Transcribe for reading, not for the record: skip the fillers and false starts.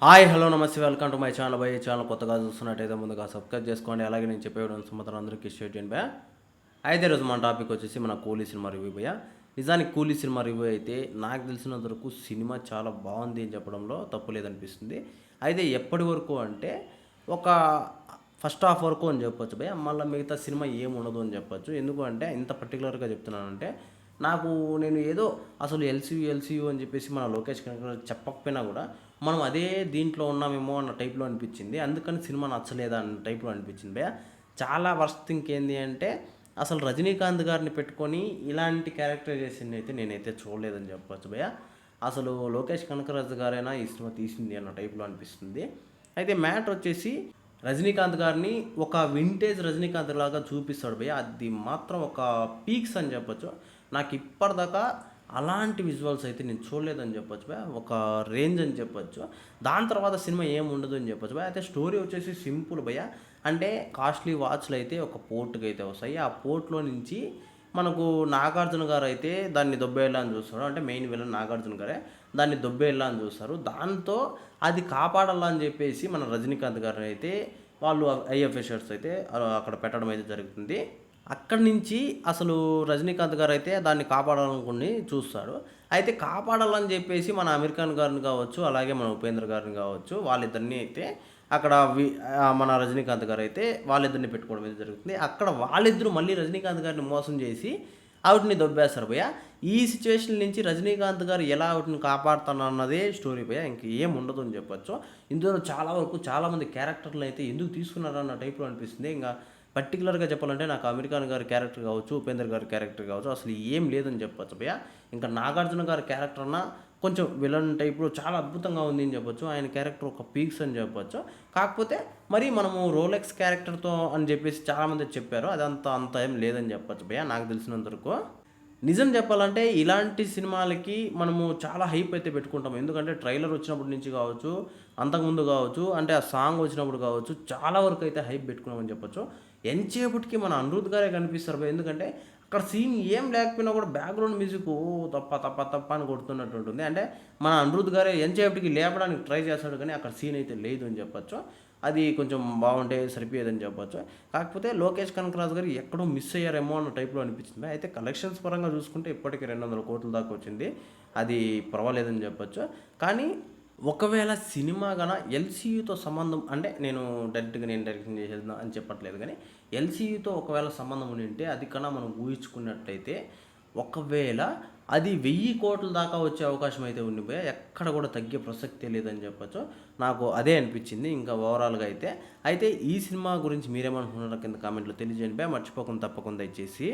Hi hello నమస్తే welcome to my channel by channel కొత్తగా చూస్తున్నట్టయితే ముందుగా సబ్స్క్రైబ్ చేసుకోండి. అలాగే నేను చెప్పే సమాధానం అందరికీ షేర్ చేయండి భయ. అయితే ఈరోజు మన టాపిక్ వచ్చేసి మన కూలీ సినిమా రివ్యూ భయ. నిజానికి కూలీ సినిమా రివ్యూ అయితే నాకు తెలిసినంత వరకు సినిమా చాలా బాగుంది అని చెప్పడంలో తప్పు లేదనిపిస్తుంది. అయితే ఎప్పటి వరకు అంటే ఒక ఫస్ట్ హాఫ్ వరకు అని చెప్పొచ్చు భయ. మళ్ళీ మిగతా సినిమా ఏమి ఉండదు అని చెప్పొచ్చు. ఎందుకు అంటే ఇంత పర్టికులర్గా చెప్తున్నానంటే నేను ఏదో అసలు ఎల్సీయూ అని చెప్పేసి మన లోకేష్ కనకరాజు చెప్పకపోయినా కూడా మనం అదే దీంట్లో ఉన్నామేమో అన్న టైప్లో అనిపించింది. అందుకని సినిమా నచ్చలేదా అన్న టైప్లో అనిపించింది భయ్య. చాలా వర్స్ట్ థింక్ ఏంది అంటే అసలు రజనీకాంత్ గారిని పెట్టుకొని ఇలాంటి క్యారెక్టరైజేషన్ అయితే నేనైతే చూడలేదని చెప్పవచ్చు భయ్య. అసలు లోకేష్ కనకరాజు గారైనా ఈ సినిమా తీసింది అన్న టైప్లో అనిపిస్తుంది. అయితే మ్యాటర్ వచ్చేసి రజనీకాంత్ గారిని ఒక వింటేజ్ రజనీకాంత్ లాగా చూపిస్తాడు భయ్య. అది మాత్రం ఒక పీక్స్ అని చెప్పొచ్చు. నాకు ఇప్పటిదాకా అలాంటి విజువల్స్ అయితే నేను చూడలేదని చెప్పొచ్చు భయ్య. ఒక రేంజ్ అని చెప్పొచ్చు. దాని తర్వాత సినిమా ఏమి ఉండదు అని చెప్పొచ్చు భయ్య. అయితే స్టోరీ వచ్చేసి సింపుల్ భయ్య. అంటే కాస్ట్లీ వాచ్లు అయితే ఒక పోర్టుకి అయితే వస్తాయి. ఆ పోర్ట్లో నుంచి మనకు నాగార్జున గారు అయితే దాన్ని దొబ్బేయాలని చూస్తారు. అంటే మెయిన్ విలన్ నాగార్జున గారే దాన్ని దొబ్బేయాలని చూస్తారు. దాంతో అది కాపాడాలని చెప్పేసి మన రజనీకాంత్ గారిని అయితే వాళ్ళు ఐఎఫ్ఎస్ఆర్స్ అయితే అక్కడ పెట్టడం అయితే జరుగుతుంది. అక్కడి నుంచి అసలు రజనీకాంత్ గారు అయితే దాన్ని కాపాడాలనుకుని చూస్తాడు. అయితే కాపాడాలని చెప్పేసి మన అమీర్ ఖాన్ గారిని కావచ్చు, అలాగే మన ఉపేంద్ర గారిని కావచ్చు, వాళ్ళిద్దరిని అయితే అక్కడ మన రజనీకాంత్ గారు అయితే వాళ్ళిద్దరిని పెట్టుకోవడం అయితే జరుగుతుంది. అక్కడ వాళ్ళిద్దరూ మళ్ళీ రజనీకాంత్ గారిని మోసం చేసి ఆవిడని దొబ్బేస్తారు భయ్య. ఈ సిచ్యువేషన్ నుంచి రజనీకాంత్ గారు ఎలా ఆవిడని కాపాడుతానన్నదే స్టోరీ భయ్య. ఇంక ఏం ఉండదు అని చెప్పొచ్చు. ఇందులో చాలా వరకు చాలామంది క్యారెక్టర్లు అయితే ఎందుకు తీసుకున్నారన్న టైప్లో అనిపిస్తుంది. ఇంకా పర్టికులర్గా చెప్పాలంటే నాకు అమీర్ ఖాన్ గారి క్యారెక్టర్ కావచ్చు, ఉపేంద్ర గారి క్యారెక్టర్ కావచ్చు, అసలు ఏం లేదని చెప్పొచ్చు భయ్య. ఇంకా నాగార్జున గారి క్యారెక్టర్ అన్న కొంచెం విలన్ టైప్లో చాలా అద్భుతంగా ఉంది అని చెప్పొచ్చు. ఆయన క్యారెక్టర్ ఒక పీక్స్ అని చెప్పొచ్చు. కాకపోతే మరి మనము రోలెక్స్ క్యారెక్టర్తో అని చెప్పేసి చాలామంది చెప్పారు. అదంతా అంత ఏం లేదని చెప్పొచ్చు భయ్య నాకు తెలిసినంత వరకు. నిజం చెప్పాలంటే ఇలాంటి సినిమాలకి మనము చాలా హైప్ అయితే పెట్టుకుంటాం. ఎందుకంటే ట్రైలర్ వచ్చినప్పటి నుంచి కావచ్చు, అంతకుముందు కావచ్చు, అంటే ఆ సాంగ్ వచ్చినప్పుడు కావచ్చు, చాలా వరకు అయితే హైప్ పెట్టుకున్నామని చెప్పొచ్చు. ఎంతసేపటికి మన అనిరుద్ గారే కనిపిస్తారు భయ్య. ఎందుకంటే అక్కడ సీన్ ఏం లేకపోయినా కూడా బ్యాక్గ్రౌండ్ మ్యూజిక్ తప్ప తప్ప తప్ప అని కొడుతున్నట్టు ఉంటుంది. అంటే మన అనిరుద్ గారే ఎంతసేపటికి లేపడానికి ట్రై చేస్తాడు, కానీ అక్కడ సీన్ అయితే లేదు అని చెప్పొచ్చు. అది కొంచెం బాగుంటే సరిపోయేదని చెప్పొచ్చు. కాకపోతే లోకేష్ కనకరాజు గారు ఎక్కడో మిస్ అయ్యారేమో అన్న టైప్లో అనిపించింది. అయితే కలెక్షన్స్ పరంగా చూసుకుంటే ఇప్పటికీ 200 కోట్ల దాకా వచ్చింది. అది పర్వాలేదని చెప్పొచ్చు. కానీ ఒకవేళ సినిమా గన ఎల్సీయూతో సంబంధం అంటే నేను డైరెక్షన్ చేసేది అని చెప్పట్లేదు, కానీ ఎల్సీయూతో ఒకవేళ సంబంధం ఉంటే అది కన్నా మనం ఊహించుకున్నట్టయితే ఒకవేళ అది 1000 కోట్ల దాకా వచ్చే అవకాశం అయితే ఉండిపోయా. ఎక్కడ కూడా తగ్గే ప్రసక్తే లేదని చెప్పొచ్చు. నాకు అదే అనిపించింది ఇంకా ఓవరాల్గా అయితే. అయితే ఈ సినిమా గురించి మీరేమనుకుంటున్నారో కింద కామెంట్లో తెలియజేయండి. మర్చిపోకుండా తప్పకుండా ఇచ్చేసి